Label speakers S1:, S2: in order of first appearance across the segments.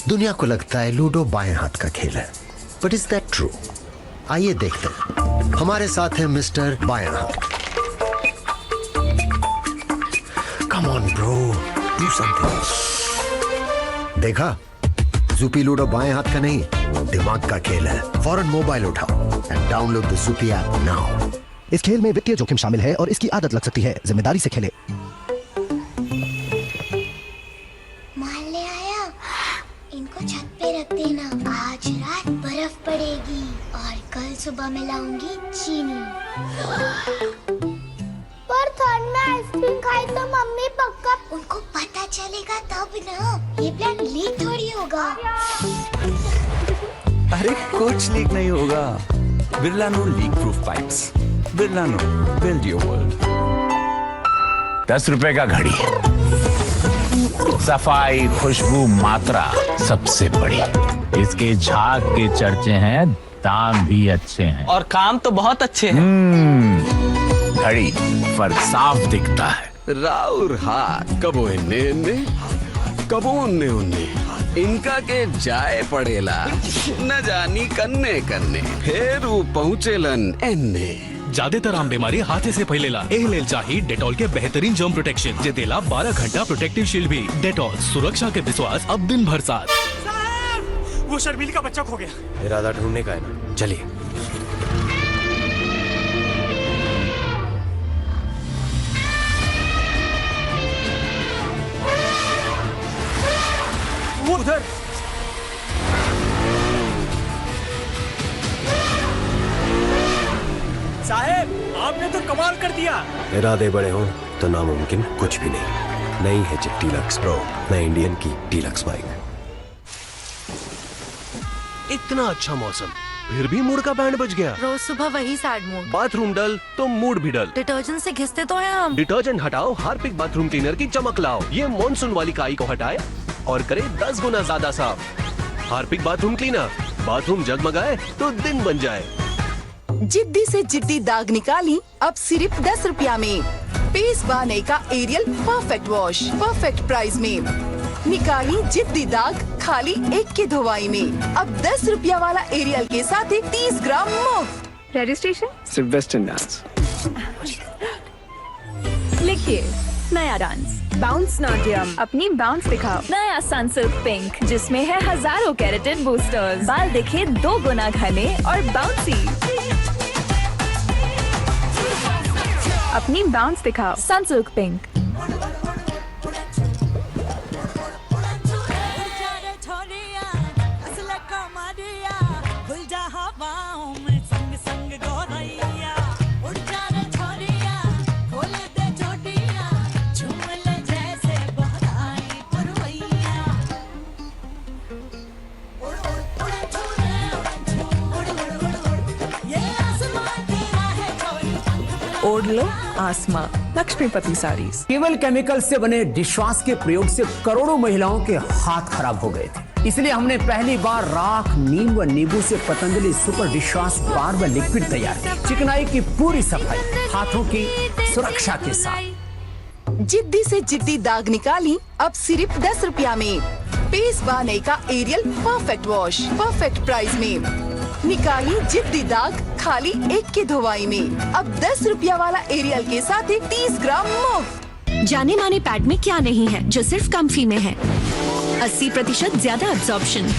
S1: दुनिया को लगता है लूडो बाएं हाथ का खेल है, बट इज दैट ट्रू? आइए देखते हैं। हमारे साथ है मिस्टर बाएं हाथ। Come on bro, do something. देखा, ज़ूपी लूडो बाएं हाथ का नहीं, वो दिमाग का खेल है। फौरन मोबाइल उठाओ and download the Zupee app now.
S2: इस खेल में वित्तीय जोखिम शामिल है और इसकी आदत लग सकती है। जिम्मेदारी से खेलें।
S3: माल ले आया, इनको छत पे रख देना। आज रात बर्फ पड़ेगी और कल सुबह मैं लाऊंगी चीनी। पर ठंड में आइसक्रीम खाई तो मम्मी पक्का उनको पता चलेगा तब ना। ये प्लान लीक थोड़ी होगा।
S4: अरे कुछ लीक नहीं होगा। Birla no leak proof pipes. Birla no, build your world.
S5: 10 रुपए का घड़ी, सफाई, खुशबू, मात्रा सबसे बड़ी। इसके झाग के चर्चे हैं, दाम भी अच्छे हैं
S6: और काम तो बहुत अच्छे हैं।
S5: घड़ी फर्क साफ दिखता है।
S7: राउर हाथ कबो इन्ने इन्ने, कबो उन्ने उन्ने, इनका के जाए पड़ेला न जानी कन्ने कन्ने, फिर वो पहुँचेलन एन्ने।
S8: ज्यादातर आम बीमारी हाथे से फैलेला। एह लेल चाही डेटॉल के बेहतरीन जर्म प्रोटेक्शन जे देला 12 घंटा प्रोटेक्टिव शील्ड भी। डेटॉल, सुरक्षा के विश्वास अब दिन भर साथ।
S9: वो शर्मील का बच्चा खो गया।
S10: इरादा ढूंढने का है ना, चलिए।
S9: वो उधर। साहब, आपने तो कमाल कर दिया।
S10: इरादे बड़े हों तो नामुमकिन कुछ भी नहीं। नई है जिप डीलक्स प्रो, नई इंडियन की डीलक्स बाइक।
S11: इतना अच्छा मौसम, फिर भी मूड का बैंड बज गया।
S12: रोज सुबह वही सैड मूड।
S11: बाथरूम डल तो मूड भी डल।
S12: डिटर्जेंट से घिसते तो हैं हम।
S11: डिटर्जेंट हटाओ, हार्पिक बाथरूम क्लीनर की चमक लाओ। ये मॉनसून वाली काई को हटाए और करे 10 गुना ज्यादा साफ। हार्पिक बाथरूम क्लीनर, बाथरूम जगमगाए तो दिन बन जाए।
S13: जिद्दी से जिद्दी दाग निकाली अब सिर्फ 10 रुपया में। फेस बाने का Ariel perfect wash perfect price में। निकाली जिद्दी दाग खाली 1 की धोवाई में। अब 10 रुपया वाला एरियल के साथ 30 ग्राम मुफ्त।
S14: रजिस्ट्रेशन
S15: सिर्फ वेस्टर्न डांस।
S14: लिखिए नया डांस बाउंस नाट्यम। अपनी बाउंस दिखाओ। नया सनसिल्क पिंक जिसमें है हजारों कैरेटिन बूस्टर्स। बाल दिखे 2 गुना घने और बाउंसी। अपनी बाउंस दिखाओ, सनसिल्क पिंक।
S16: ओढ़ लो आसमां, लक्ष्मीपति साड़ीज।
S17: केवल केमिकल से बने डिशवॉश के प्रयोग से करोड़ों महिलाओं के हाथ खराब हो गए थे। इसलिए हमने पहली बार राख, नीम व नींबू से पतंजलि सुपर डिशवॉश बार व लिक्विड तैयार किया। चिकनाई की पूरी सफाई हाथों की सुरक्षा के साथ।
S13: जिद्दी से जिद्दी दाग निकाली अब सिर्फ 10 रुपया में। फेस बाने का Ariel perfect wash perfect price में। निकाली जिद्दी दाग खाली 1 की धोवाई में। अब 10 रुपया वाला एरियल के साथ 30 ग्राम मुफ्त।
S18: जाने माने पैड में क्या नहीं है जो सिर्फ कम्फी में है। 80% ज्यादा एब्जॉर्प्शन।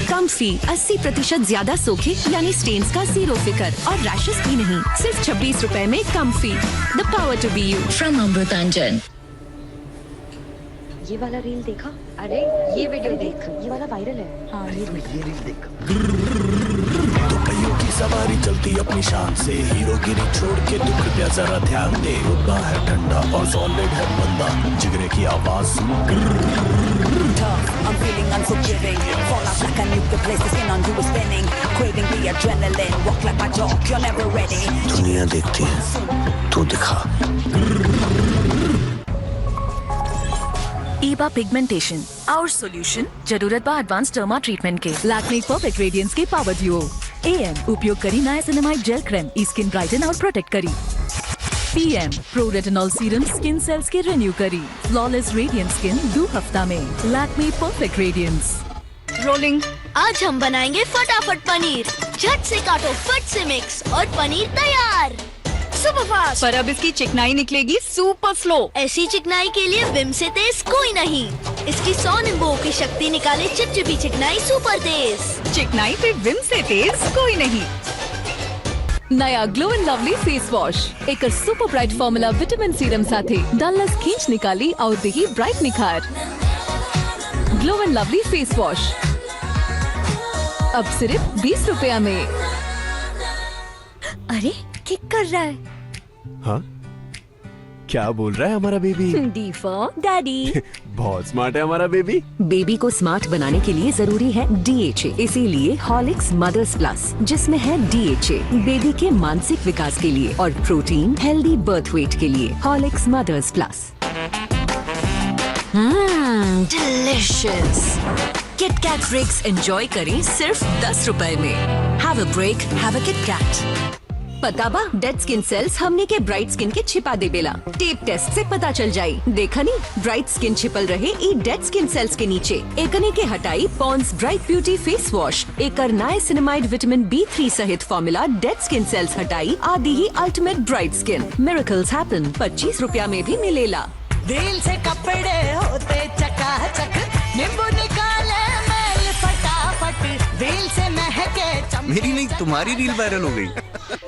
S18: कम्फी 80% ज्यादा सोखे यानी स्टेन्स का 0 फिकर और रैशेस भी नहीं। सिर्फ 26 रुपए में Comfy. The power to be you from Amrutanjan.
S19: ये वाला रील देखा? अरे ये वीडियो देख, ये वाला वायरल है। हाँ ये रील देख।
S20: तो कईयों की सवारी चलती अपनी शान से। हीरो गिरी छोड़ के तू कृपया जरा ध्यान दे। रुतबा है ठंडा और सॉलिड है बंदा, जिगरे की आवाज सुन।
S2: I'm feeling unforgiving. Fall out like a nuke, the place is in on you is spinning. Craving the adrenaline, walk like my dog, you're never ready.
S20: दुनिया देखती है, तू दिखा।
S18: ईबा पिगमेंटेशन आवर सॉल्यूशन। जरूरत बा एडवांस डर्मा ट्रीटमेंट के। Lakme perfect radiance के पावर ड्यूओ AM उपयोग करी niacinamide gel cream skin brighten और प्रोटेक्ट करी। PM pro retinol serum skin cells के रिन्यू करी। फ्लॉलेस रेडियंट स्किन 2 हफ्ता में। Lakme perfect radiance.
S12: रोलिंग।
S3: आज हम बनाएंगे फटाफट पनीर। झट से काटो, फट से मिक्स और पनीर तैयार। Super fast.
S12: पर अब इसकी चिकनाई निकलेगी सुपर स्लो।
S3: ऐसी चिकनाई के लिए विम से तेज कोई नहीं। इसकी 100 नींबुओं की शक्ति निकाले चिपचिपी चिकनाई सुपर तेज।
S12: चिकनाई पे विम से तेज कोई नहीं।
S15: नया glow and lovely face wash एक super bright formula vitamin serum साथे डलनेस खींच निकाली और देगी ब्राइट निखार। Glow and lovely face wash अब सिर्फ 20 रुपया में।
S14: अरे किक कर रहा है।
S11: हाँ क्या बोल रहा है हमारा बेबी?
S14: D for daddy.
S11: बहुत स्मार्ट है हमारा बेबी।
S18: बेबी को स्मार्ट बनाने के लिए जरूरी है DHA, इसीलिए हॉर्लिक्स मदर्स प्लस जिसमें है DHA बेबी के मानसिक विकास के लिए और प्रोटीन हेल्दी बर्थ वेट के लिए। Horlicks mothers plus. Delicious. KitKat breaks enjoy करें सिर्फ 10 रुपए में। Have a break, have a KitKat. पता बा डेड स्किन सेल्स हमने के ब्राइट स्किन के छिपा दे बेला। टेप टेस्ट से पता चल जाई। देखा नहीं ब्राइट स्किन छिपल रहे ई डेड स्किन सेल्स के नीचे। एकने के हटाई Pond's bright beauty face wash. एकर नाइसिनामाइड विटामिन B3 सहित फॉर्मूला डेड स्किन सेल्स हटाई आदि ही ultimate bright skin. Miracles happen 25 रुपया में भी मिलेला।
S2: दिल से कपड़े होते चकाचक, नींबू निकाले मैल फटाफट, दिल से महके
S4: मेरी नहीं तुम्हारी रील वायरल हो गई।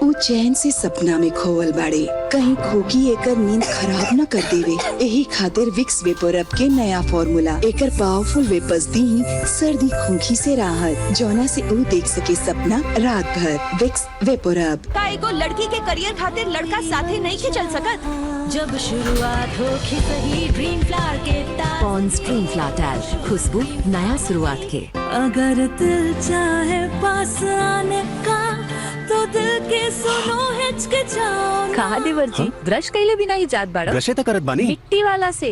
S13: ऊ चैन से सपना में खोवल बाड़े, कहीं खोकी एकर नींद खराब न कर देवे। यही खातिर विक्स वेपोरब के नया फॉर्मूला एकर पावरफुल वेपर्स दी सर्दी खोखी से राहत, जौना से ऊ देख सके सपना रात भर। Vicks VapoRub.
S18: काहे को लड़की के करियर खातिर लड़का साथे नहीं के चल सकत।
S14: जब शुरुआत हो खिसही ड्रीम फ्लावर के तार।
S18: पॉन्ड्स ड्रीम फ्लावर टैल, खुशबू नया शुरुआत के।
S14: अगर दिल चाहे पास आने का तो दिल के सुनो हिचकिचाओ।
S12: कहा देवर जी ब्रश कैले बिना ही जात बाड़ा।
S11: ब्रशे तो करत बानी
S12: मिट्टी वाला से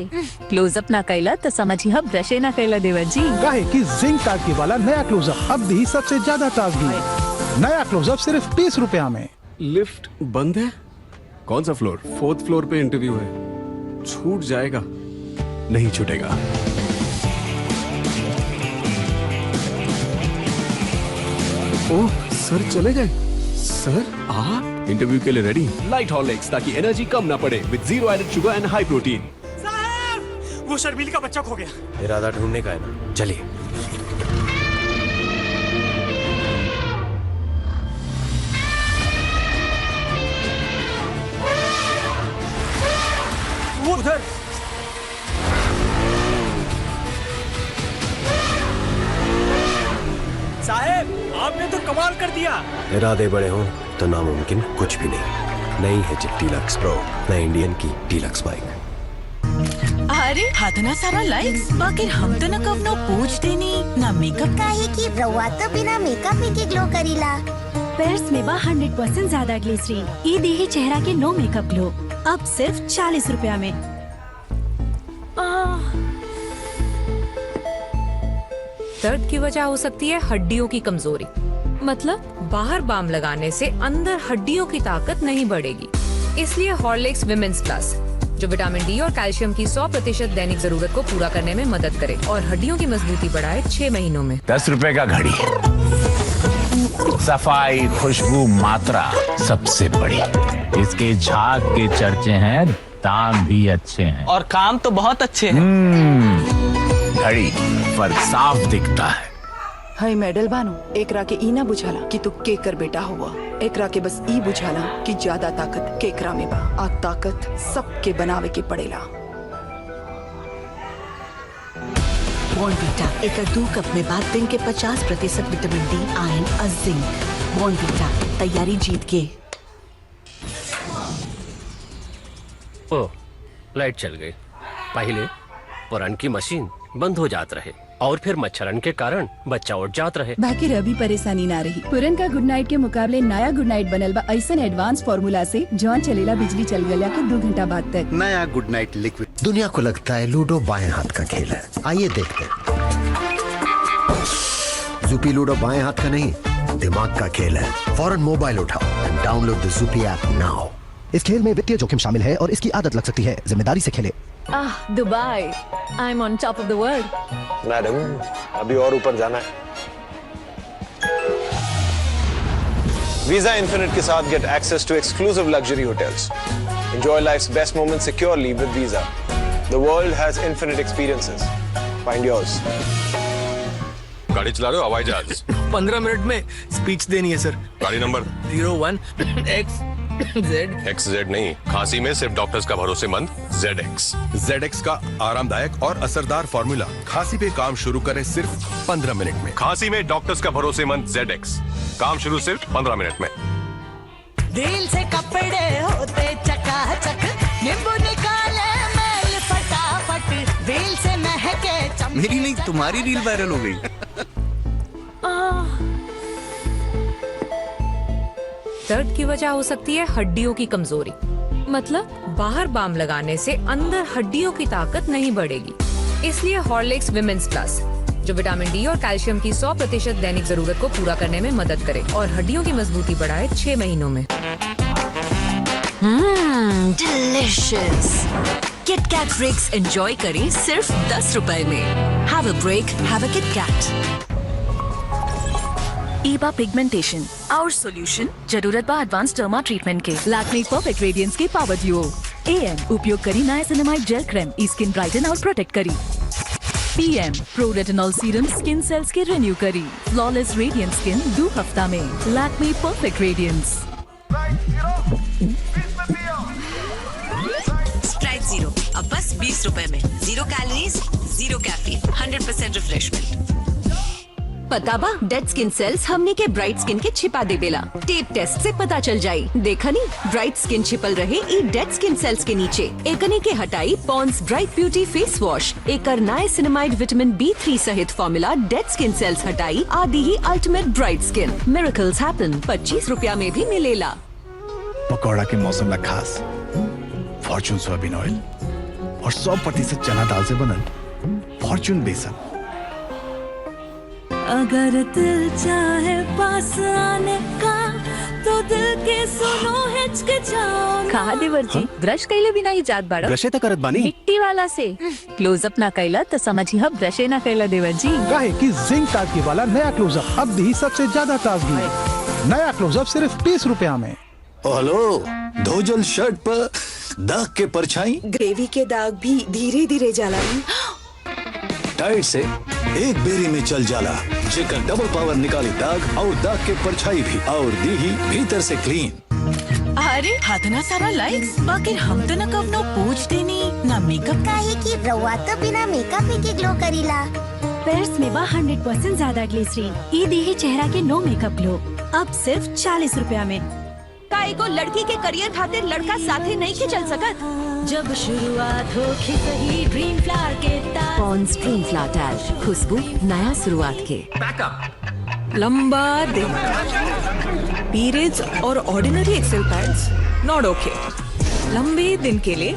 S12: क्लोजअप ना कैला तो समझी हम ब्रशे ना कैला देवर जी।
S9: काहे कि जिंक ताकि वाला नया क्लोजअप अब भी सबसे ज्यादा ताजगी। नया क्लोजअप सिर्फ 30 रुपया में।
S7: लिफ्ट बंद है? कौन सा फ्लोर? 4th फ्लोर पे इंटरव्यू है, छूट जाएगा।
S11: नहीं छूटेगा।
S7: ओह सर चले गए। सर आप
S11: इंटरव्यू के लिए रेडी? लाइट हॉर्लिक्स ताकि एनर्जी कम ना पड़े with 0 added sugar and high protein.
S9: साहब वो शर्मील का बच्चा खो गया।
S10: इरादा ढूंढने का है ना, चलिए।
S9: वो उधर। साहब आपने तो कमाल कर दिया।
S10: इरादे बड़े हों तो नामुमकिन कुछ भी नहीं। नई है जेट डीलक्स प्रो, नई इंडियन की डीलक्स बाइक।
S2: अरे हाथना सारा लाइक्स, बाकी हम तो न कवनो पूछ देनी ना मेकअप।
S3: काहे की रउआ तो बिना मेकअप के ग्लो करीला।
S14: पेयर्स में 100% ज्यादा ग्लिसरीन। ई देही चेहरा के नो मेकअप ग्लो अब सिर्फ 40 रुपया में।
S12: दर्द की वजह हो सकती है हड्डियों की कमजोरी। मतलब बाहर बाम लगाने से अंदर हड्डियों की ताकत नहीं बढ़ेगी। इसलिए हॉर्लिक्स विमेंस प्लस जो विटामिन डी और कैल्शियम की 100% दैनिक जरूरत को पूरा करने में मदद करे और हड्डियों की मजबूती बढ़ाए 6 महीनों में।
S5: 10 रुपए का घड़ी, सफाई, खुशबू, मात्रा सबसे बड़ी। इसके झाग के चर्चे हैं, दाम भी अच्छे हैं
S6: और काम तो बहुत अच्छे हैं।
S5: घड़ी फर्क साफ दिखता है।
S13: हाय मेडल बानो, एकरा के ई ना बुझाला कि तू केकर बेटा हुआ। एकरा के बस ई बुझाला कि ज्यादा ताकत केकरा में बा। आ ताकत सबके बनावे के पड़ेला।
S18: बॉर्नवीटा एकर 2 कप में बाद दिन के 50% विटामिन डी, आयरन और जिंक। बॉर्नवीटा तैयारी जीत के।
S10: ओह लाइट चल गई। पहले पुरान की मशीन बंद हो जात रहे और फिर मच्छरन के कारण बच्चा उठ जात रहे।
S13: बाकी रवि परेशानी ना रही। पुरन का गुड नाइट के मुकाबले नया गुड नाइट बनल बा ऐसा एडवांस फॉर्मूला से जौन चलेला बिजली चल गया के 2 घंटा बाद तक।
S1: नया गुड नाइट लिक्विड। दुनिया को लगता है लूडो बाएं हाथ का खेल है। आइए देखते हैं। ज़ुपी लूडो बाएं हाथ का नहीं, दिमाग का खेल है। फौरन मोबाइल उठाओ and download the Zupee app now.
S17: इस खेल में वित्तीय जोखिम शामिल है और इसकी आदत लग सकती है। जिम्मेदारी से खेलें।
S15: Dubai, I am on top of the world.
S21: Madam, अभी और ऊपर जाना है। वीजा इन्फिनिट के साथ get access to exclusive luxury hotels. Enjoy life's best moments securely with Visa. The world has infinite experiences. Find yours.
S22: गाड़ी चला रहे हो हवाई जहाज?
S8: 15 मिनट में स्पीच देनी है सर।
S22: गाड़ी नंबर
S8: 01XZ
S22: नहीं, खांसी में सिर्फ डॉक्टर्स का भरोसेमंद ZX।
S23: ZX का आरामदायक और असरदार फॉर्मूला खांसी पे काम शुरू करे सिर्फ 15 मिनट में।
S22: खांसी में डॉक्टर्स का भरोसेमंद ZX, काम शुरू सिर्फ 15 मिनट में।
S2: दिल से कपड़े होते चकाचक, नींबू निकाले मैल फटाफट, दिल से महके चमके।
S4: मेरी नहीं, तुम्हारी रील वायरल हो गई।
S12: दर्द की वजह हो सकती है हड्डियों की कमजोरी, मतलब बाहर बाम लगाने से अंदर हड्डियों की ताकत नहीं बढ़ेगी। इसलिए हॉर्लिक्स विमेंस प्लस, जो विटामिन डी और कैल्शियम की 100% दैनिक जरूरत को पूरा करने में मदद करे और हड्डियों की मजबूती बढ़ाए 6 महीनों में।
S18: डिलिशियस। किटकैट फ्रिक्स एंजॉय करें सिर्फ 10 रुपए में। Have a break, have a KitKat.
S14: ईबा पिगमेंटेशन, आवर सॉल्यूशन, जरूरत बा एडवांस डर्मा ट्रीटमेंट के।
S15: लैक्मे परफेक्ट रेडियंस के पावर ड्यूओ AM उपयोग करी niacinamide gel cream, skin brighten और प्रोटेक्ट करी। PM pro retinol serum skin cells के रिन्यू करी। फ्लॉलेस रेडियंट स्किन 2 हफ्ता में। Lakme perfect radiance.
S18: Sprite zero अब बस 20 रुपए में। 0 कैलोरीज, 0 कैफीन, 100% रिफ्रेशमेंट। पता बा, डेड स्किन सेल्स हमने के ब्राइट स्किन के छिपा दे बेला। टेप टेस्ट से पता चल जाई। देखा नी, ब्राइट स्किन छिपल रहे ई डेड स्किन सेल्स के नीचे। एकने के हटाई Pond's bright beauty face wash. एकर नाइसिनामाइड विटामिन B3 सहित फॉर्मूला डेड स्किन सेल्स हटाई आदि ही ultimate bright skin. Miracles happen 25 रुपया में भी मिलेला।
S20: पकौड़ा के मौसम ला खास फॉर्चून सोयाबीन ऑयल और 100% चना दाल से बनल फॉर्चून बेसन।
S2: अगर दिल चाहे पास आने का, तो दिल के सुनो हिचकिचाओ।
S14: कहा देवर जी, ब्रश कैले बिना ही जात बाड़ा।
S11: ब्रशे त करत बानी
S14: मिट्टी वाला से क्लोजअप ना कैला तो समझी हम ब्रशे ना कैला देवर जी।
S9: काहे कि जिंक ताकि वाला नया क्लोजअप अब भी सबसे ज्यादा ताजगी। नया क्लोजअप सिर्फ 20 रुपया में।
S20: हेलो, धोजल शर्ट पर दाग के परछाई,
S13: ग्रेवी के दाग भी धीरे धीरे जाला।
S20: टाइट से एक बेरी में चल जाला, जेकर डबल पावर निकाली दाग और दाग के परछाई भी और दी ही भीतर से क्लीन।
S2: अरे हाथना सारा लाइक्स, बाकी हम तो न कवनो पूछ देनी ना मेकअप।
S3: काहे की रउआ तो बिना मेकअप के ग्लो करीला।
S15: पेर्स में बा 100% ज्यादा ग्लिसरीन। ई देही चेहरा के नो मेकअप ग्लो अब सिर्फ 40 रुपया में।
S18: काहे को लड़की के करियर खातिर लड़का साथे नहीं के चल सकत।
S2: जब शुरुआत हो सही ड्रीम फ्लावर के तार।
S18: पॉन्ड्स ड्रीम फ्लावर टैच, खुशबू नया शुरुआत के।
S16: लंबा दिन, पीरियड्स और ordinary Excel pads not okay. लंबे दिन के लिए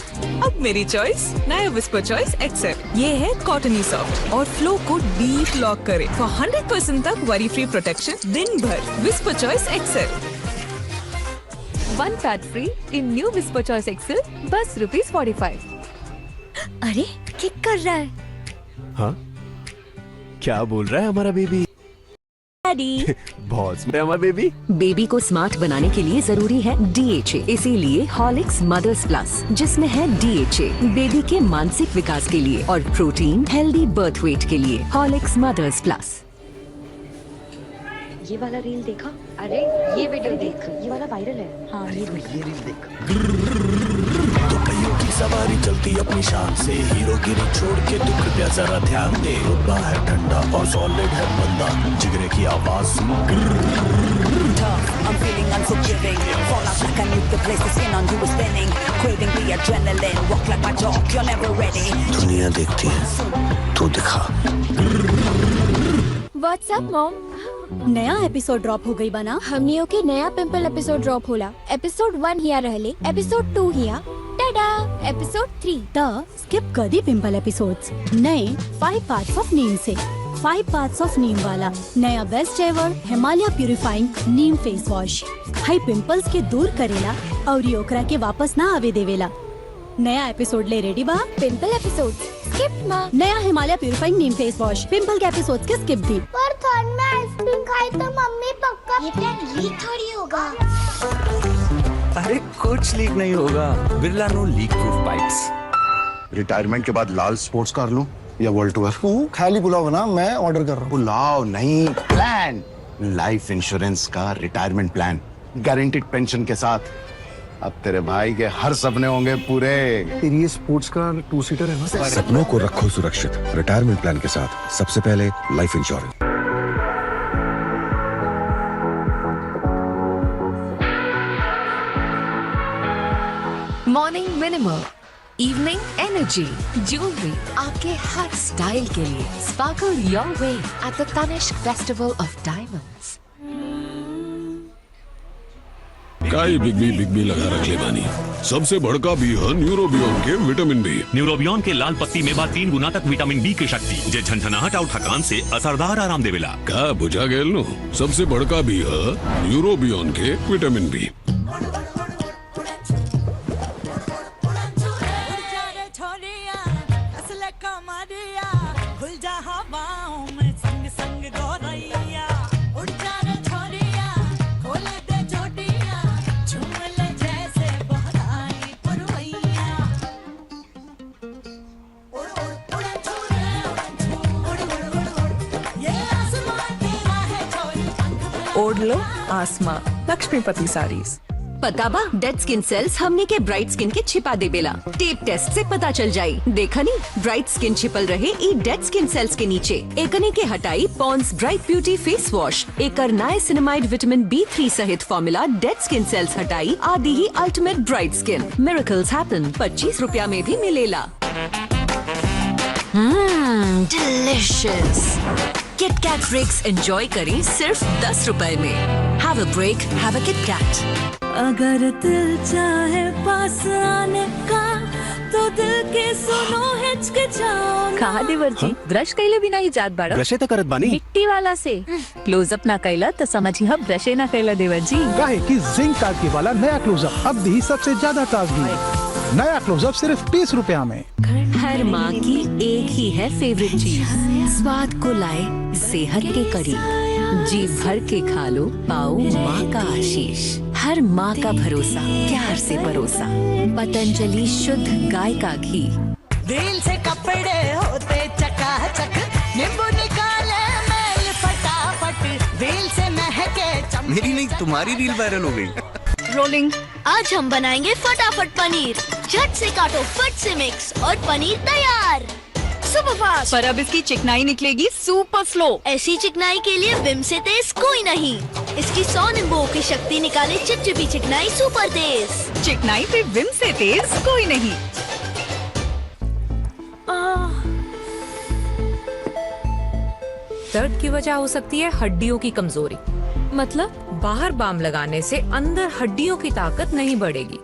S16: अब मेरी चॉइस नया विस्पर चॉइस एक्सेल। ये है कॉटनी सॉफ्ट और फ्लो को डीप लॉक करे फॉर 100% तक वरी फ्री प्रोटेक्शन दिन भर। Whisper choice Excel.
S15: 1 pad free in new Whisper choice Excel, बस ₹45।
S2: अरे किक कर रहा है।
S11: हाँ, क्या बोल रहा है हमारा बेबी?
S2: डैडी
S11: बहुत स्मार्ट है हमारा बेबी।
S18: बेबी को स्मार्ट बनाने के लिए जरूरी है DHA, इसीलिए हॉर्लिक्स मदर्स प्लस, जिसमें है DHA बेबी के मानसिक विकास के लिए और प्रोटीन हेल्दी बर्थ वेट के लिए। Horlicks mothers plus.
S19: ये वाला रील देखा? अरे ये वीडियो देख, ये वाला वायरल है। हाँ ये रील देख।
S20: तो पहियों की सवारी चलती अपनी शान से, हीरो गिरी छोड़ के तू कृपया जरा ध्यान दे। रुतबा है ठंडा और सॉलिड है बंदा, जिगरे की आवाज सुन।
S2: I'm feeling unforgiving. Fall out like a nuke, the place the skin on you is spinning. Craving the adrenaline, walk like my dog, you're never ready.
S21: दुनिया देखती है, तू दिखा।
S15: व्हाट्सएप मॉम, नया एपिसोड ड्रॉप हो गई बना।
S3: हमनियों के नया पिंपल एपिसोड ड्रॉप होला। एपिसोड 1 हिया रहले, एपिसोड 2 हिया, टाडा एपिसोड 3
S15: द स्किप कर दी पिंपल एपिसोड्स। नए 5 पार्ट्स ऑफ नीम से 5 पार्ट्स ऑफ नीम वाला नया बेस्ट एवर हिमालय प्यूरिफाइंग नीम फेस वॉश। हाई पिंपल्स के दूर करेला और ओकरा के वापस ना आवे देवेला।
S5: नया एपिसोड ले रेडी बा? पिंपल एपिसोड स्किप बा। नया हिमालय प्यूरिफाइंग नीम फेस वॉश पिंपल के एपिसोड के स्किप थी।
S3: पर थर्ड में आइसक्रीम खाई तो मम्मी पक्का ये प्लान लीक थोड़ी होगा।
S4: अरे कुछ लीक नहीं होगा, Birla no leak proof pipes.
S6: Retirement के बाद लाल स्पोर्ट्स कार लूं या वर्ल्ड टूर? तू खाली पुलाव बना, मैं ऑर्डर कर रहा हूँ। पुलाव नहीं, प्लान। लाइफ इंश्योरेंस का रिटायरमेंट प्लान, गारंटीड पेंशन के साथ। अब तेरे भाई के हर सपने होंगे पूरे। तेरी ये स्पोर्ट्स कार 2 सीटर है ना?
S23: सपनों को रखो सुरक्षित रिटायरमेंट प्लान के साथ। सबसे पहले life insurance.
S18: Morning minimal, evening energy, jewellery आपके हर स्टाइल के लिए। Sparkle your way at the Tanishq festival of diamonds.
S7: काई बिग बी लगा रख ले बानी। सबसे बड़का भी है न्यूरोबियन के विटामिन बी।
S24: न्यूरोबियन के लाल पत्ती में बा 3 गुना तक विटामिन बी की शक्ति, जे झंझनाहट और थकान से असरदार आराम देवेला।
S7: का बुझा गेल नो? सबसे बड़का भी है न्यूरोबियन के विटामिन बी।
S16: ओढ़ लो आसमां, लक्ष्मीपति साड़ीज।
S18: पता बा डेड स्किन सेल्स हमने के ब्राइट स्किन के छिपा देवेला। टेप टेस्ट से पता चल जाई। देखा नी, ब्राइट स्किन छिपल रहे ई डेड स्किन सेल्स के नीचे। एकने के हटाई Pond's bright beauty face wash. एकर नाइसिनामाइड विटामिन B3 सहित फॉर्मूला डेड स्किन सेल्स हटाई आदि ही ultimate bright skin. Miracles happen. 25 रुपया में भी मिलेला। डिलिशियस। किटकैट ब्रेक्स एंजॉय करें सिर्फ 10 रुपए में। Have a break, have a KitKat.
S25: अगर दिल चाहे पास आने का तो दिल के सुनो हिचकिचाओ।
S14: कहा देवर जी, ब्रश कैले बिना ही जात बाड़ा।
S11: ब्रशे तो करत बानी।
S14: मिट्टी वाला से क्लोजअप ना कैला तो समझी हम ब्रशे ना कैला देवर जी।
S9: काहे कि जिंक ताकि वाला नया क्लोजअप अब भी सबसे ज्यादा ताजगी। नया क्लोजअप सिर्फ 30 रुपया में।
S18: हर माँ की एक ही है फेवरेट चीज, स्वाद को लाए सेहत के करीब। जी भर के खा लो, पाओ माँ का आशीष। हर माँ का भरोसा, प्यार से परोसा। पतंजलि शुद्ध गाय का घी।
S25: दिल से कपड़े होते चकाचक, नींबू निकाले मैल फटाफट। दिल से महके
S4: मेरी नहीं, तुम्हारी रील वायरल हो गई।
S3: रोलिंग। आज हम बनाएंगे फटाफट पनीर। झट से काटो, फट से मिक्स और पनीर तैयार। Super fast.
S14: पर अब इसकी चिकनाई निकलेगी सुपर स्लो।
S3: ऐसी चिकनाई के लिए विम से तेज कोई नहीं। इसकी 100 नींबुओं की शक्ति निकाले चिपचिपी चिकनाई सुपर तेज।
S14: चिकनाई पे विम से तेज कोई नहीं। दर्द की वजह हो सकती है हड्डियों की कमजोरी। मतलब बाहर बाम लगाने से अंदर हड्डियों की ताकत नहीं बढ़ेगी।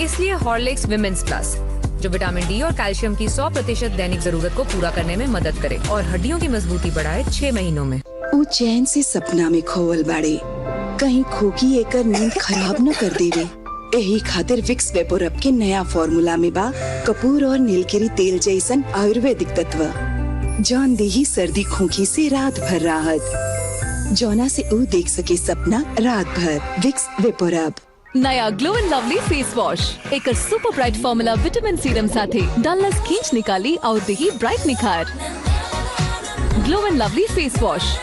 S14: इसलिए हॉर्लिक्स विमेंस प्लस, जो विटामिन डी और कैल्शियम की 100% दैनिक जरूरत को पूरा करने में मदद करे और हड्डियों की मजबूती बढ़ाए 6 महीनों में।
S13: वो चैन से सपना में खोवल बाड़े, कहीं खोकी एकर नींद खराब न कर देवे। यही खातिर विक्स वेपोरब के नया फॉर्मूला में बा कपूर और नीलगिरी तेल जैसन आयुर्वेदिक तत्व, जौन देही सर्दी खोखी से रात भर राहत। जौना से वो देख सके सपना रात भर। Vicks VapoRub.
S15: नया glow and lovely face wash एक super bright formula vitamin serum साथे डलनेस खींच निकाली और देही ब्राइट निखार। Glow and lovely face wash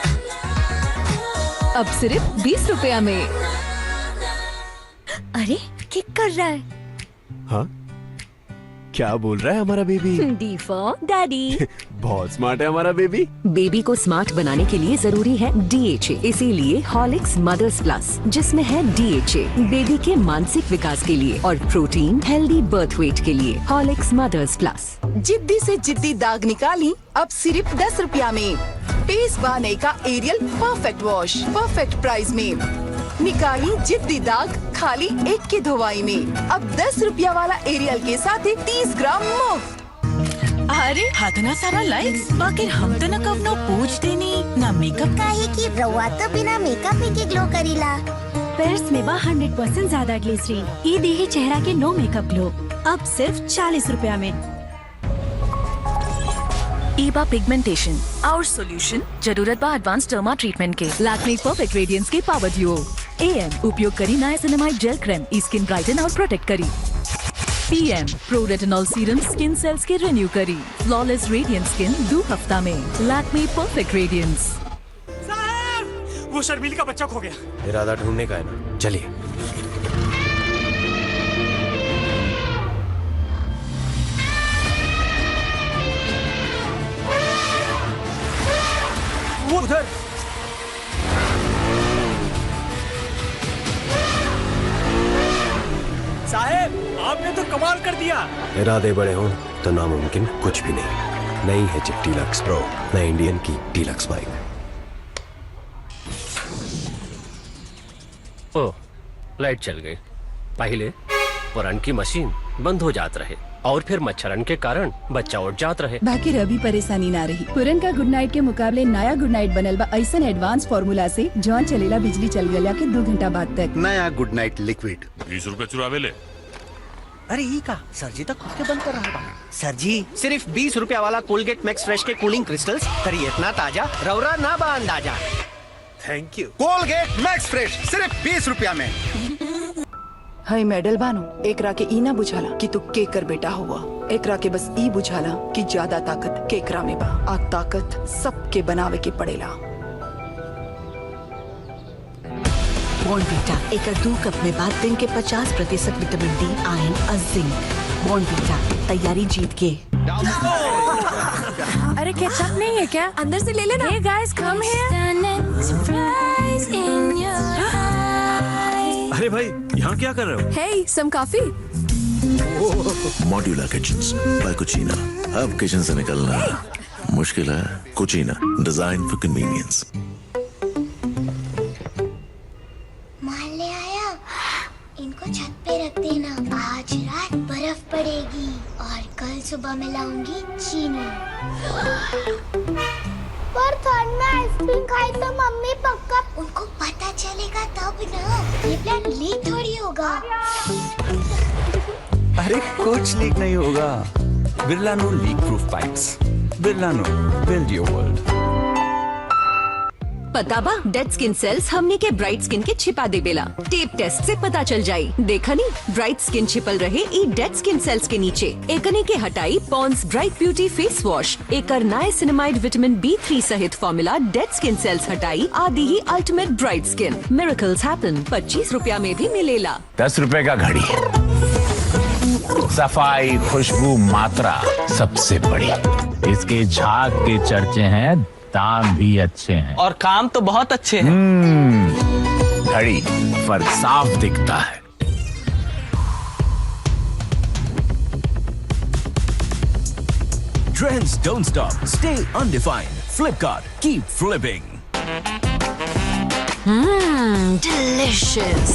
S15: अब सिर्फ 20 रुपया में।
S3: अरे किक कर रहा है।
S11: हाँ, क्या बोल रहा है हमारा बेबी?
S3: D for daddy.
S11: बहुत स्मार्ट है हमारा बेबी।
S18: बेबी को स्मार्ट बनाने के लिए जरूरी है DHA, इसीलिए हॉर्लिक्स मदर्स प्लस, जिसमें है DHA बेबी के मानसिक विकास के लिए और प्रोटीन हेल्दी बर्थ वेट के लिए। Horlicks mothers plus.
S13: जिद्दी से जिद्दी दाग निकाली अब सिर्फ 10 रुपया में। पेस बाने का Ariel perfect wash perfect price में। निकाली जिद्दी दाग खाली 1 की धोवाई में। अब 10 रुपया वाला एरियल के साथ 30 ग्राम मुफ्त।
S25: अरे हाथना सारा लाइक्स, बाकी हम तो न कवनो पूछ देनी ना मेकअप
S3: काहे की रउआ तो बिना मेकअप के ग्लो करीला।
S5: पेर्स में बा 100% ज्यादा ग्लिसरीन। ई देही चेहरा के नो मेकअप ग्लो अब सिर्फ 40 रुपया में।
S15: ईबा पिगमेंटेशन आवर सॉल्यूशन, जरूरत बा एडवांस डर्मा ट्रीटमेंट के। लैक्मे परफेक्ट रेडियंस के पावर ड्यूओ। AM उपयोग करी niacinamide gel cream, skin brighten और प्रोटेक्ट करी। PM pro retinol serum skin cells के रिन्यू करी। फ्लॉलेस रेडियंट स्किन 2 हफ्ता में। Lakme perfect radiance.
S1: वो शर्मीली का बच्चा खो गया।
S11: इरादा ढूंढने का है ना, चलिए।
S1: वो उधर। साहब, आपने तो कमाल कर दिया।
S11: इरादे बड़े हों तो नामुमकिन कुछ भी नहीं। नई है जिप डीलक्स प्रो, नई इंडियन की डीलक्स बाइक।
S8: ओ, लाइट चल गई। पहले पुरन की मशीन बंद हो जात रहे और फिर मच्छरन के कारण बच्चा उठ जात रहे।
S13: बाकी रवि परेशानी ना रही। पुरन का गुड नाइट के मुकाबले नया गुड नाइट बनल बा ऐसन एडवांस फार्मूला से जौन चलेला बिजली चल गया के 2 घंटा बाद तक।
S6: नया गुड नाइट लिक्विड
S24: 20 रुपए चुरावे ले।
S1: अरे ये का सर जी तक खुद के बंद कर रहा है। सर जी सिर्फ 20 रुपया वाला कोलगेट मैक्स फ्रेश के कूलिंग क्रिस्टल्स करिए इतना ताजा रौरा ना बा अंदाजा। Thank you.
S6: Colgate max fresh सिर्फ 20 रुपया में।
S13: हाय मेडल बानो, एकरा के ई ना बुझाला कि तू केकर बेटा हुआ। एकरा के बस ई बुझाला कि ज्यादा ताकत केकरा में बा। आ ताकत सबके बनावे के पड़ेला।
S10: बॉर्नवीटा एक 2 कप में बाद दिन के 50% विटामिन डी, आयरन और जिंक। बॉर्नवीटा, तैयारी जीत के।
S15: अरे केचप नहीं है क्या? अंदर से ले लेना। Hey guys, come here.
S24: अरे भाई, यहाँ क्या कर रहे हो?
S15: Hey, some coffee.
S20: Modular kitchens by Kutchina. अब किचन से निकलना मुश्किल है। Kutchina, design for convenience.
S3: माल ले आया। इनको छत पे रख देना। आज रात बर्फ पड़ेगी और कल सुबह मैं लाऊंगी चीनी। पर ठंड में आइसक्रीम खाई तो मम्मी पक्का उनको पता चलेगा तब ना। ये प्लान लीक थोड़ी होगा।
S4: अरे कुछ लीक नहीं होगा। Birla no leak proof pipes. Birla no, build your world.
S18: पता बा डेड स्किन सेल्स हमने के ब्राइट स्किन के छिपा दे बेला। टेप टेस्ट से पता चल जाई। देखा नहीं, ब्राइट स्किन छिपल रहे ई डेड स्किन सेल्स के नीचे। एकने के हटाई Pond's bright beauty face wash. एकर नाइसिनामाइड विटामिन B3 सहित फॉर्मूला डेड स्किन सेल्स हटाई आदि ही ultimate bright skin. Miracles happen 25 रुपया में भी मिलेला।
S17: 10 रुपए का घड़ी। सफाई, खुशबू, मात्रा सबसे बड़ी। इसके झाग के चर्चे हैं, दाम भी अच्छे हैं
S1: और काम तो बहुत अच्छे हैं।
S17: घड़ी फर्क साफ दिखता है।
S4: Trends don't stop. Stay undefined. Flipkart. Keep flipping.
S18: Delicious.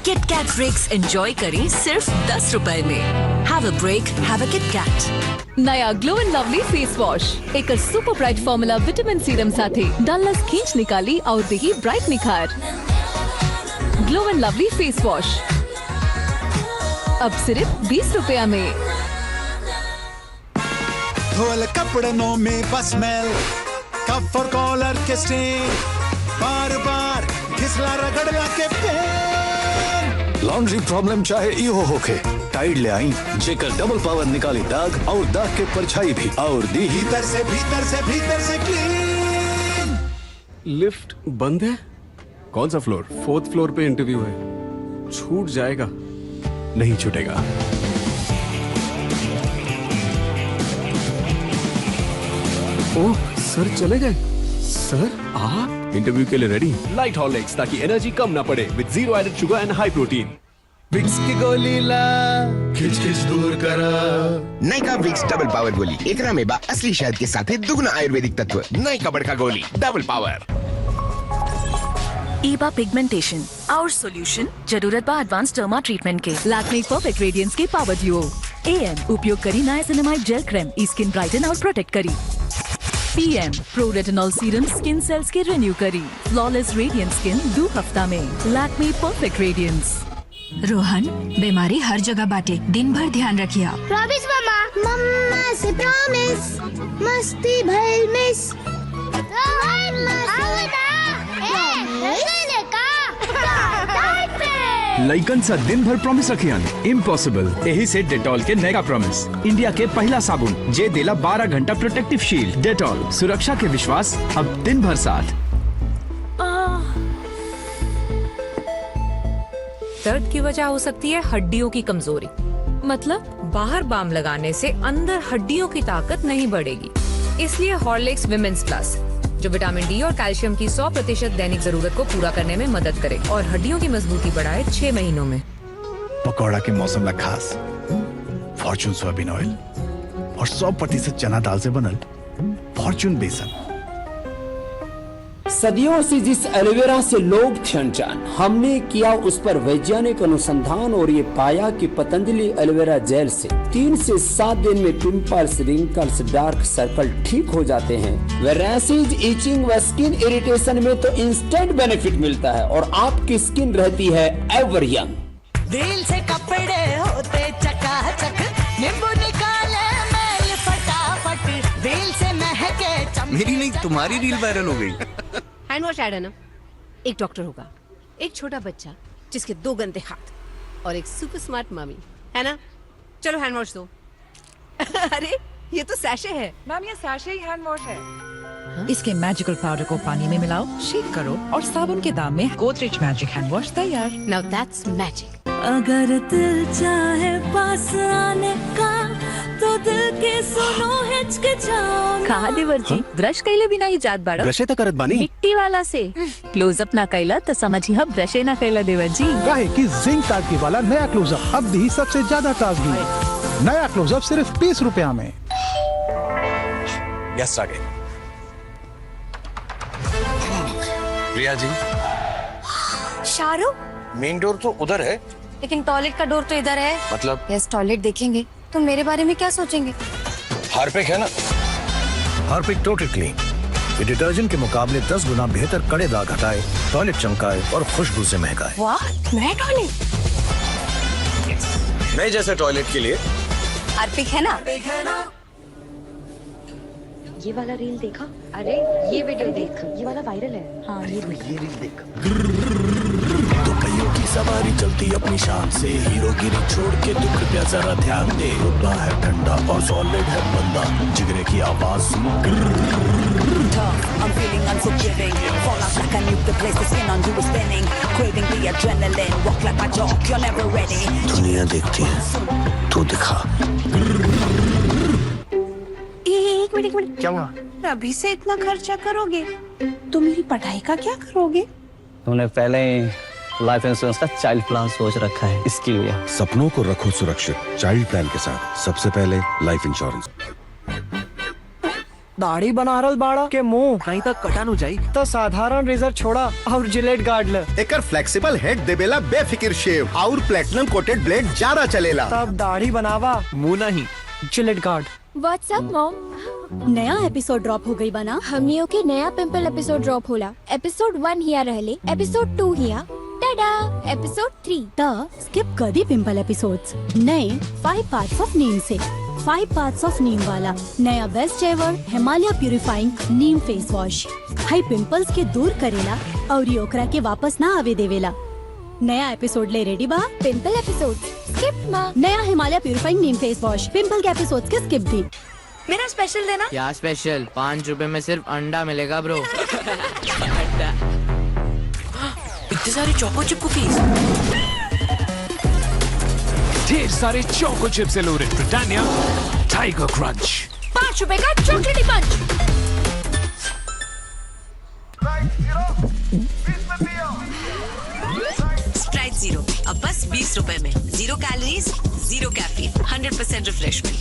S18: KitKat फ्रिक्स एंजॉय करें सिर्फ 10 रुपए में। Have a break, have a KitKat.
S15: नया glow and lovely face wash एक super bright formula vitamin serum साथे डलनेस खींच निकाली और देही ब्राइट निखार। Glow and lovely face wash अब सिर्फ 20 रुपया में।
S22: धोल कपड़ों में बस स्मेल, कफ और कॉलर के स्टेन, बार बार घिसला रगड़ला के पेन।
S20: लॉन्ड्री प्रॉब्लम चाहे इहो होखे, टाइड ले आई जेकर डबल पावर निकाली दाग और दाग के परछाई भी और दी
S22: भीतर से क्लीन।
S11: लिफ्ट बंद है। कौन सा फ्लोर? 4th फ्लोर पे इंटरव्यू है। छूट जाएगा। नहीं छूटेगा। ओह, सर चले गए। सर आप इंटरव्यू के लिए रेडी? लाइट हॉर्लिक्स ताकि एनर्जी कम ना पड़े with 0 added sugar and high protein.
S22: Vicks की गोली ला, खिच खिच दूर करा।
S26: नाइका विक्स डबल पावर गोली एकरा में बा असली शहद के साथ दुगना आयुर्वेदिक तत्व। नाइका बड़का गोली डबल पावर।
S15: ईबा पिगमेंटेशन आवर सॉल्यूशन, जरूरत बा एडवांस डर्मा ट्रीटमेंट के। लैक्मे परफेक्ट रेडियंस के पावर ड्यूओ। AM उपयोग करी niacinamide gel cream, skin brighten और प्रोटेक्ट करी। PM pro retinol serum skin cells के रिन्यू करी फ्लॉलेस रेडियंट स्किन 2 हफ्ता में लैक्मे परफेक्ट रेडियंस।
S18: रोहन बीमारी हर जगह बाटे, दिन भर ध्यान रखिए आप।
S3: प्रॉमिस मम्मा, मम्मा से प्रॉमिस, मस्ती भर मिस। रोहन
S2: लइकन सा दिन भर प्रॉमिस रखियन इम्पॉसिबल। यही से डेटॉल के नया प्रॉमिस, इंडिया के पहला साबुन जे देला 12 घंटा प्रोटेक्टिव शील्ड। डेटॉल, सुरक्षा के विश्वास अब दिन भर साथ।
S14: दर्द की वजह हो सकती है हड्डियों की कमजोरी, मतलब बाहर बाम लगाने से अंदर हड्डियों की ताकत नहीं बढ़ेगी। इसलिए हॉर्लिक्स विमेंस प्लस, जो विटामिन डी और कैल्शियम की 100% दैनिक जरूरत को पूरा करने में मदद करे और हड्डियों की मजबूती बढ़ाए 6 महीनों में।
S20: पकौड़ा के मौसम ला खास फॉर्चून सोयाबीन ऑयल और 100% चना दाल से बनल फॉर्चून बेसन।
S7: सदियों से जिस एलोवेरा से लोग थे अनजान, हमने किया उस पर वैज्ञानिक अनुसंधान और ये पाया कि पतंजलि एलोवेरा जेल से 3 से 7 दिन में पिंपल्स, रिंकल्स, डार्क सर्कल ठीक हो जाते हैं। व रैशेज, इचिंग व स्किन इरिटेशन में तो इंस्टेंट बेनिफिट मिलता है और आपकी स्किन रहती है एवर यंग।
S12: दिल से कपड़े होते चकाचक, नींबू निकाले मैल फटाफट, दिल से महके
S4: मेरी नहीं तुम्हारी रील वायरल हो गई।
S19: हैंड वॉश ऐड है ना, एक डॉक्टर होगा, एक छोटा बच्चा जिसके 2 गंदे हाथ और एक सुपर स्मार्ट मम्मी, है ना? चलो हैंड वॉश दो। अरे ये तो सैशे है
S16: मैम, ये सैशे ही हैंड वॉश है।
S13: इसके मैजिकल पाउडर को पानी में मिलाओ, शेक करो और साबुन के दाम में गोदरेज मैजिक हैंड वॉश तैयार।
S19: Now that's magic.
S25: अगर दिल चाहे पास आने का तो दिल के सुनो हिचकिचाओ।
S15: कहा देवर जी, ब्रश कैले बिना ही जात बाड़ो।
S11: ब्रशे त करत बानी
S15: मिट्टी वाला से क्लोजअप ना कैला तो समझी हम ब्रशे ना कैला देवर जी।
S9: काहे कि जिंक ताजगी वाला नया क्लोजअप अब भी सबसे ज्यादा ताजगी। नया क्लोजअप सिर्फ 20 रुपया में।
S6: गेस्ट आ गए। प्रिया जी,
S3: शाहरुख,
S6: मेन डोर तो उधर है,
S3: लेकिन टॉयलेट का डोर तो इधर है।
S6: मतलब
S3: यस, टॉयलेट देखेंगे तो मेरे बारे में क्या सोचेंगे?
S6: हार्पिक है ना?
S20: हार्पिक टोटल क्लीन, ये डिटर्जेंट के मुकाबले 10 गुना बेहतर कड़े दाग हटाए, टॉयलेट चमकाए और खुशबू से महकाए।
S3: वाह, मैं टॉयलेट?
S6: मैं जैसे टॉयलेट के लिए
S3: हार्पिक है ना? ये वाला रील देखा? अरे ये वीडियो देख, ये वाला वायरल है। हाँ, ये रील देख।
S20: तो पहियों की सवारी चलती अपनी शान से, हीरो गिरी छोड़ के तू कृपया जरा ध्यान दे। रुतबा है ठंडा और सॉलिड है बंदा, जिगरे की आवाज सुनो।
S12: I'm feeling unforgiving. Fall out like a nuke, the place the skin on you is spinning. Craving the adrenaline, walk like a jock, you're never ready.
S20: दुनिया देखती है, तू दिखा।
S3: एक मिनट।
S6: क्या हुआ?
S3: अभी से इतना खर्चा करोगे तो मेरी पढ़ाई का क्या करोगे?
S7: तूने पहले लाइफ इंश्योरेंस का चाइल्ड प्लान सोच रखा है, इसके लिए।
S6: सपनों को रखो सुरक्षित चाइल्ड प्लान के साथ। सबसे पहले लाइफ इंश्योरेंस।
S7: दाढ़ी बना रहा बाड़ा के मुंह कहीं तक कटानु जाई तो साधारण रेजर छोड़ा और जिलेट गार्ड ले।
S6: एकर फ्लेक्सिबल हेड देवेला बेफिक्र शेव और प्लेटिनम कोटेड ब्लेड ज्यादा चलेला।
S7: तब दाढ़ी बनावा, मुंह नहीं, जिलेट गार्ड।
S5: व्हाट्सअप मॉम, नया एपिसोड ड्रॉप हो गई बना।
S3: हमनियों के नया पिंपल एपिसोड ड्रॉप होला। एपिसोड 1 हिया रहले, एपिसोड 2 हिया, टाडा एपिसोड 3
S5: द स्किप कर दी पिंपल एपिसोड्स। नए 5 पार्ट्स ऑफ नीम से 5 पार्ट्स ऑफ नीम वाला नया बेस्ट एवर हिमालय प्यूरिफाइंग नीम फेस वॉश। हाई पिंपल्स के दूर करेला और ये ओकरा के वापस ना आवे देवेला। नया एपिसोड ले रेडी बा?
S3: पिंपल एपिसोड स्किप माँ।
S5: नया हिमालय प्यूरिफाइंग नीम फेस वॉश पिंपल के एपिसोड के स्किप दी।
S3: मेरा स्पेशल देना।
S7: क्या स्पेशल? 5 रुपए में सिर्फ अंडा मिलेगा ब्रो।
S12: इतने सारे चोको चिप कुकीज,
S20: ढेर सारे चोको चिप से लोडेड ब्रिटानिया टाइगर क्रंच।
S3: 5 रुपए का चॉकलेटी पंच।
S12: स्प्राइट जीरो अब बस 20 रुपए में, 0 कैलोरीज, 0 कैफीन, 100% रिफ्रेशमेंट।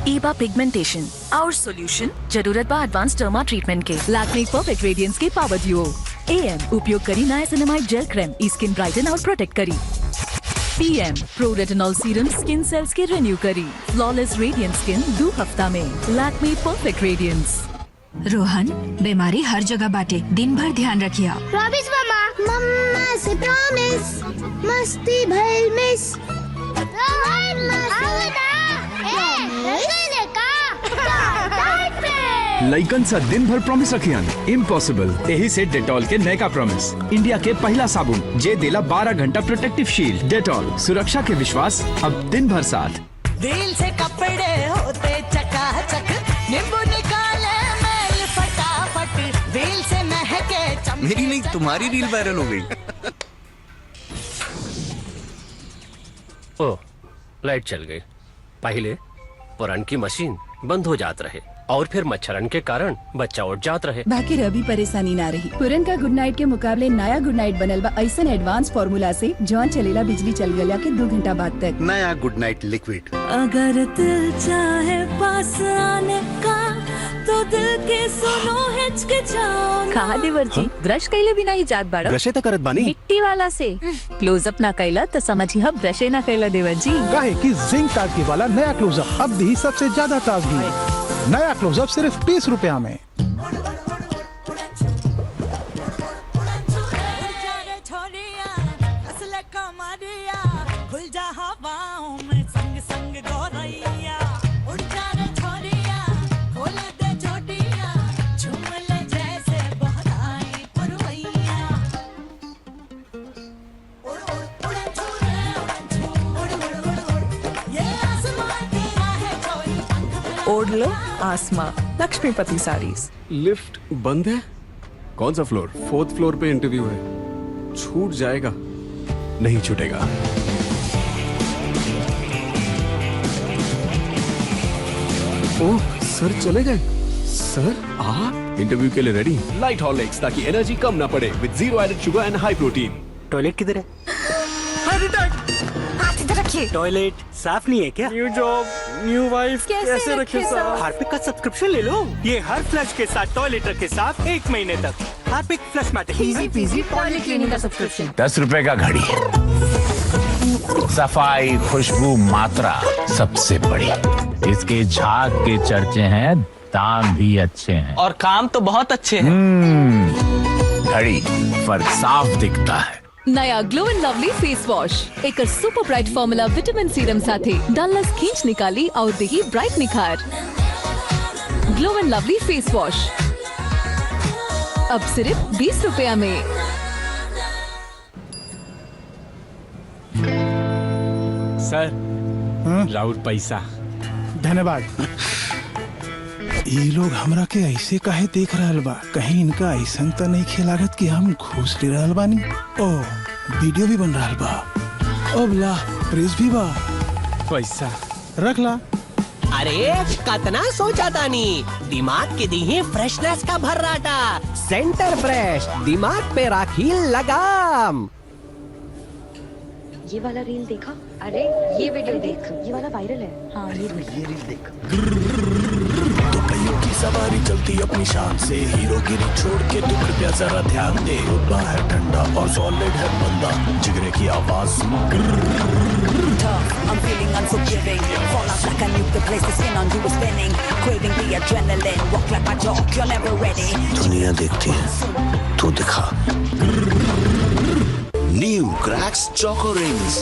S15: ईबा पिगमेंटेशन आवर सॉल्यूशन, जरूरत बा एडवांस डर्मा ट्रीटमेंट के। लैक्मे परफेक्ट रेडियंस के पावर डुओ एएम उपयोग करी niacinamide gel cream, skin brighten और प्रोटेक्ट करी। PM pro retinol serum skin cells के रिन्यू करी फ्लॉलेस रेडियंट स्किन 2 हफ्ता में लैक्मे परफेक्ट रेडियंस।
S18: रोहन बीमारी हर जगह बाटे, दिन भर ध्यान रखिया।
S3: प्रॉमिस मम्मा, मम्मा से प्रॉमिस, मस्ती भइल मिस। रोहन मस्ती
S2: लइकन सा दिन भर प्रॉमिस रखियन इम्पॉसिबल। यही से डेटॉल के नए का प्रॉमिस, इंडिया के पहला साबुन जे देला 12 घंटा प्रोटेक्टिव शील्ड। डेटॉल, सुरक्षा के विश्वास अब दिन भर साथ।
S1: दिल से कपड़े होते चकाचक, नींबू निकाले मैल फटाफट, दिल से महके चमके।
S4: मेरी नहीं, तुम्हारी रील वायरल हो गई।
S11: ओ, लाइट चल गई। पहले पुरान की मशीन बंद हो जात रहे और फिर मच्छरन के कारण बच्चा उठ जात रहे।
S13: बाकी अभी परेशानी ना रही। पुरन का गुड नाइट के मुकाबले नया गुड नाइट बनल बा ऐसन एडवांस फॉर्मूला से जौन चलेला बिजली चल गया के 2 घंटा बाद तक।
S6: नया गुड नाइट लिक्विड।
S25: अगर दिल चाहे पास आने का तो दिल के सुनो हिचकिचाओ।
S15: कहा देवर जी ब्रश कैले बिना ही जात बाड़ा।
S11: ब्रशे तो करत बानी
S15: मिट्टी वाला से क्लोजअप ना कैला तो समझी हम ब्रशे ना कैला देवर जी।
S9: काहे की जिंक ताजगी वाला नया क्लोजअप अब भी सबसे ज्यादा ताजगी। नया क्लोजअप सिर्फ 30 रुपया में।
S1: खुल जा हवाओं में संग संग गोरैया, उड़ जा रे छोरिया, खोल दे चोटिया, झूम ले जैसे बहराई पुरवैया। उड़ उड़ उड़ छूरे उड़ उड़ उड़ उड़, ये आसमान तेरा है कोई।
S16: ओढ़ लो आसमां, लक्ष्मीपति साड़ीज।
S11: लिफ्ट बंद है। कौन सा फ्लोर? 4th फ्लोर पे इंटरव्यू है। छूट जाएगा। नहीं छूटेगा। ओह, सर चले गए। सर आप इंटरव्यू के लिए रेडी? लाइट हॉर्लिक्स, ताकि एनर्जी कम ना पड़े, with 0 added sugar and high protein.
S8: Toilet किधर है? टॉयलेट साफ नहीं है क्या? न्यू जॉब, न्यू वाइफ, कैसे रखे साफ? हार्पिक का सब्सक्रिप्शन ले लो। ये हर फ्लश के साथ टॉयलेट रखे साफ 1 महीने तक। Harpic flushmatic, easy peasy toilet cleaning का सब्सक्रिप्शन।
S17: 10 रुपए का घड़ी, सफाई, खुशबू, मात्रा सबसे बड़ी। इसके झाग के चर्चे हैं, दाम भी अच्छे हैं
S8: और काम तो बहुत अच्छे हैं।
S17: घड़ी फर्क साफ दिखता है।
S15: नया glow and lovely face wash एक super bright formula vitamin serum साथे डलनेस खींच निकाली और देही ब्राइट निखार। Glow and lovely face wash अब सिर्फ 20 रुपया में।
S9: सर
S8: राउत पैसा।
S9: धन्यवाद। ये लोग हमरा के ऐसे काहे देख रहल बा? कहीं इनका ऐसा तो नहीं खेलागत कि हम घूस ले रहल बानी? ओ, वीडियो भी बन रहल बा। अब ला प्रेस भी बा।
S8: पैसा
S9: रख ला।
S8: अरे कतना सोचा तानी, दिमाग के दी है फ्रेशनेस का भर्राटा। सेंटर फ्रेश, दिमाग पे राखी लगाम।
S10: ये वाला रील देखा? अरे ये वीडियो देख, ये वाला वायरल है। हाँ ये रील देख।
S20: तो कईयों की सवारी चलती अपनी शान से, हीरोगिरी छोड़ के तू कृपया जरा ध्यान दे। रुतबा है ठंडा और सॉलिड है बंदा, जिगरे की आवाज सुन।
S12: I'm feeling unforgiving. Fall out like I nuke the place, the skin on you is spinning. Craving the adrenaline, walk like my dog, you're never ready.
S20: दुनिया देखती है, तू दिखा।
S21: New cracks choco rings.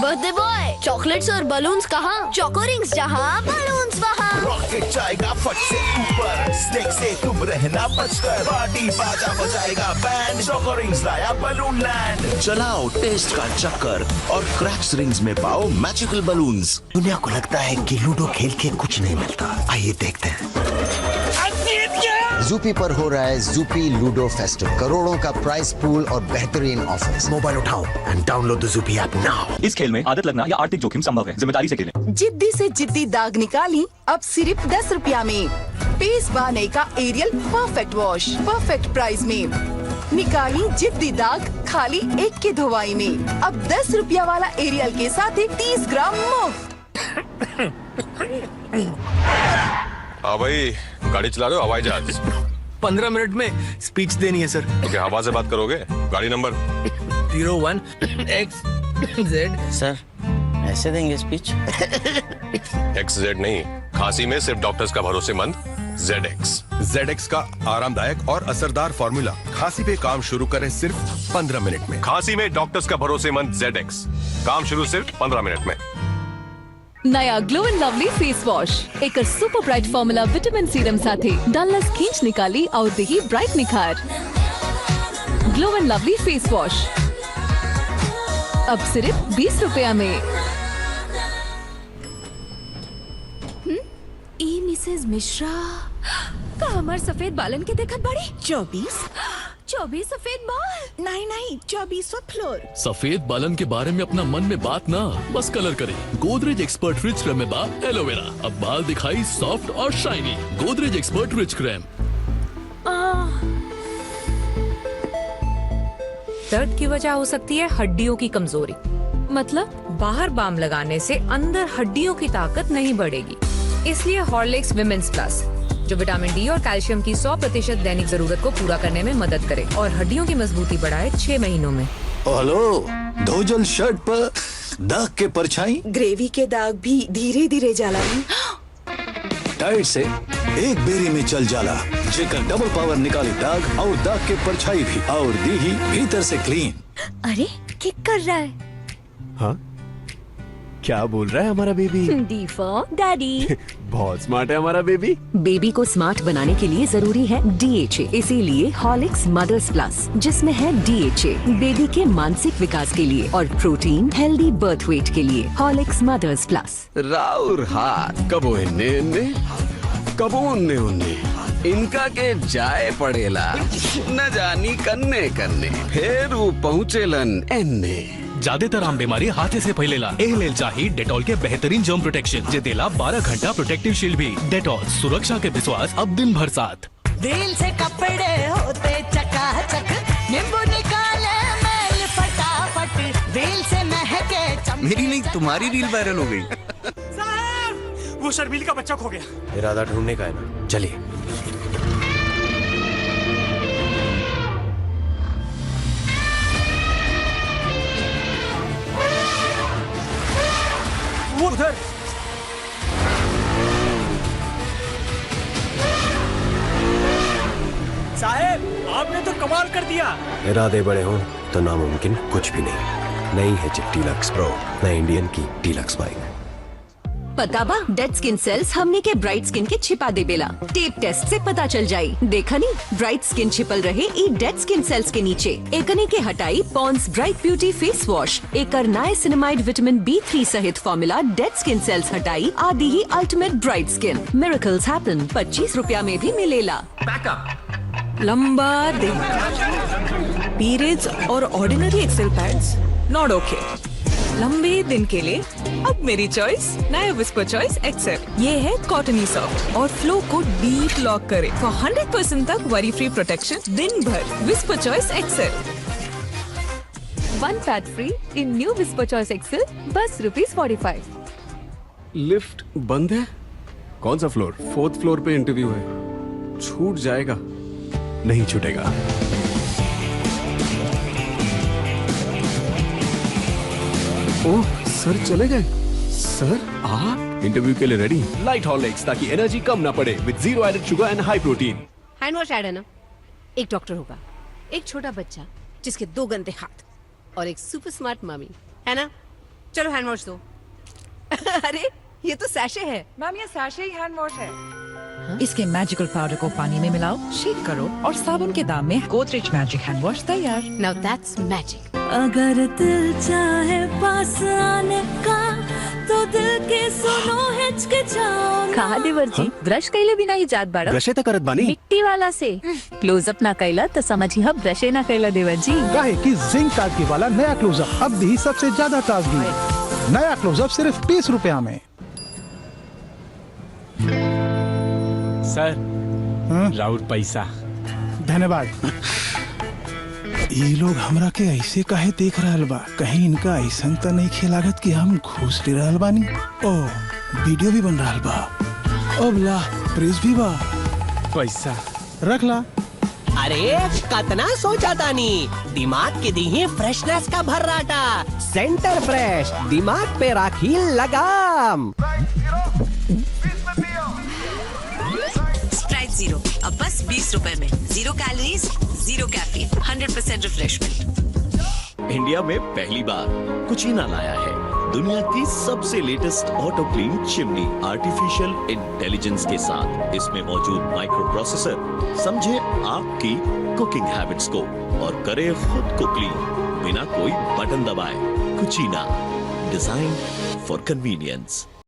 S3: Birthday boy, chocolates और balloons कहाँ? Choco rings जहाँ, balloons वहाँ।
S21: Rocket जाएगा फट से ऊपर, स्नेक से तुम रहना बचकर, पार्टी बाजा बजाएगा बैंड, चोको रिंग्स लाया बलून लैंड। चलाओ टेस्ट का चक्कर और क्रैक्स रिंग्स में पाओ मैजिकल बलून्स। दुनिया को लगता है कि लूडो खेल के कुछ नहीं मिलता, आइए देखते हैं।
S23: ज़ूपी पर हो रहा है ज़ूपी लूडो फेस्टिवल। करोड़ों का प्राइस पूल और बेहतरीन ऑफर्स।
S21: मोबाइल उठाओ and download the Zupee app now.
S4: इस खेल में आदत लगना या आर्थिक जोखिम संभव है, जिम्मेदारी से खेलें।
S13: जिद्दी से जिद्दी दाग निकाली अब सिर्फ 10 रुपया में। पेस बाने का Ariel perfect wash perfect price में। निकाली जिद्दी दाग खाली 1 की धोवाई में। अब 10 रुपया वाला एरियल के साथ ही 30 ग्राम मुफ्त।
S24: हाँ भाई, गाड़ी चला रहे हो? हवाई जहाज।
S8: 15 मिनट में स्पीच देनी है सर।
S24: तो क्या हवा से बात करोगे? गाड़ी नंबर
S8: 01X
S16: जेड
S5: सर ऐसे देंगे स्पीच?
S24: XZ नहीं, खांसी में सिर्फ डॉक्टर्स का भरोसेमंद ZX।
S7: ZX का आरामदायक और असरदार फॉर्मूला खांसी पे काम शुरू करें सिर्फ 15 मिनट में।
S24: खांसी में डॉक्टर्स का भरोसेमंद ZX, काम शुरू सिर्फ 15 मिनट में।
S15: नया glow and lovely face wash एक super bright formula vitamin serum साथे डलनेस खींच निकाली और देही ब्राइट निखार। Glow and lovely face wash अब सिर्फ 20 रुपया में।
S18: ई मिसेस मिश्रा का हमार सफेद बालन के देखत बड़ी 24 सफेद बाल। नहीं 24 फ्लोर।
S20: सफेद बालन के बारे में अपना मन में बात ना, बस कलर करें। गोदरेज एक्सपर्ट रिच क्रीम में बा एलोवेरा, अब बाल दिखाई सॉफ्ट और shiny. Godrej expert rich cream.
S16: दर्द की वजह हो सकती है हड्डियों की कमजोरी। मतलब बाहर बाम लगाने से अंदर हड्डियों की ताकत नहीं बढ़ेगी, इसलिए हॉर्लिक्स विमेंस प्लस जो विटामिन डी और कैल्शियम की 100% दैनिक जरूरत को पूरा करने में मदद करे और हड्डियों की मजबूती बढ़ाए 6 महीनों में।
S20: हेलो, धोजल शर्ट पर दाग के परछाई,
S13: ग्रेवी के दाग भी धीरे धीरे जाला।
S20: टाइट से एक बेरी में चल जाला, जेकर डबल पावर निकाली दाग और दाग के परछाई भी और दी ही भीतर से क्लीन।
S18: अरे किक कर रहा है।
S11: हाँ क्या बोल रहा है हमारा बेबी?
S18: D for daddy.
S11: बहुत स्मार्ट है हमारा बेबी।
S18: बेबी को स्मार्ट बनाने के लिए जरूरी है DHA, इसीलिए हॉर्लिक्स मदर्स प्लस जिसमें है DHA बेबी के मानसिक विकास के लिए और प्रोटीन हेल्दी बर्थ वेट के लिए। Horlicks mothers plus.
S11: राउर हाथ कबो इन्ने इन्ने कबो उन्ने उन्ने, इनका के जाए पड़ेला न जानी कन्ने कन्ने, फिर वो पहुँचेलन एन्ने।
S20: ज्यादातर आम बीमारी हाथे से फैलेला, एह लेल चाहिए डेटॉल के बेहतरीन जर्म प्रोटेक्शन जे देला 12 घंटा प्रोटेक्टिव शील्ड भी। डेटॉल, सुरक्षा के विश्वास अब दिन भर साथ।
S1: दिल से कपड़े होते चकाचक, नींबू निकाले मैल फटाफट, दिल से महके चमके।
S11: मेरी नहीं तुम्हारी रील वायरल हो गई।
S8: साहब वो शर्मील का बच्चा खो गया।
S11: इरादा ढूंढने का है ना, चलिए।
S8: वो उधर। साहब आपने तो कमाल कर दिया।
S11: इरादे बड़े हों तो नामुमकिन कुछ भी नहीं। नई है चिप डीलक्स प्रो, नई इंडियन की डीलक्स बाइक।
S18: पता बा डेड स्किन सेल्स हमने के ब्राइट स्किन के छिपा देवेला। टेप टेस्ट से पता चल जाई। देखा नी ब्राइट स्किन छिपल रहे ई डेड स्किन सेल्स के नीचे। एकने के हटाई Pond's bright beauty face wash, एकर नाइसिनामाइड विटामिन B3 सहित फॉर्मूला डेड स्किन सेल्स हटाई आदि ही ultimate bright skin. Miracles happen 25 रुपया में भी मिलेला।
S16: लंबा दिन, पीरियड्स और ordinary Excel pads not okay. लंबे दिन के लिए अब मेरी चॉइस नया विस्पर चॉइस एक्सेल। ये है कॉटनी सॉफ्ट और फ्लो को डीप लॉक करे फॉर 100% तक वरी फ्री प्रोटेक्शन दिन भर। Whisper choice Excel.
S15: 1 fat free in new Whisper choice Excel, बस ₹45।
S11: लिफ्ट बंद है। कौन सा फ्लोर? 4th फ्लोर पे इंटरव्यू है। छूट जाएगा। नहीं छूटेगा। ओह सर चले गए। सर आप इंटरव्यू के लिए रेडी? लाइट हॉर्लिक्स ताकि एनर्जी कम ना पड़े with 0 added sugar and high protein.
S10: Hand wash ad है ना। एक डॉक्टर होगा, एक छोटा बच्चा जिसके 2 गंदे हाथ और एक सुपर स्मार्ट मम्मी, है ना? चलो हैंड वॉश दो। अरे ये तो सैशे है।
S16: मैम ये सैशे ही हैंड वॉश है।
S14: इसके मैजिकल पाउडर को पानी में मिलाओ, शेक करो और साबुन के दाम में गोदरेज मैजिक हैंड वॉश तैयार।
S10: Now that's magic.
S25: अगर दिल चाहे पास आने का तो दिल के सुनो हिचकिचाओ।
S15: कहा देवर जी ब्रश कैले बिना ही जात बाड़ा।
S11: ब्रशे तो करत बानी।
S15: मिट्टी वाला से क्लोजअप ना कैला तो समझी हम ब्रशे ना कैला देवर जी।
S9: काहे कि जिंक ताजगी वाला नया क्लोजअप अब भी सबसे ज्यादा ताजगी। नया क्लोजअप सिर्फ 20 रुपया में।
S17: सर राउत पैसा।
S9: धन्यवाद। ये लोग हमरा के ऐसे काहे देख रहल बा? कहीं इनका ऐसा तो नहीं खेलागत कि हम घूस ले रहल बानी? ओ वीडियो भी बन रहल बा। अब ला प्रेस भी बा।
S17: पैसा
S9: रख ला।
S2: अरे कतना सोचा तानी, दिमाग के दी है फ्रेशनेस का भर्राटा। सेंटर फ्रेश, दिमाग पे राखी लगाम।
S6: स्प्राइट जीरो अब बस 20 रुपए में, 0 कैलोरीज, 0 कैफीन, 100% रिफ्रेशमेंट।
S21: इंडिया में पहली बार कुचीना लाया है दुनिया की सबसे latest auto clean chimney artificial intelligence के साथ। इसमें मौजूद माइक्रो प्रोसेसर समझे आपकी कुकिंग हैबिट्स को और करे खुद को क्लीन बिना कोई बटन दबाए। कुचीना, डिजाइन फॉर कन्वीनियंस।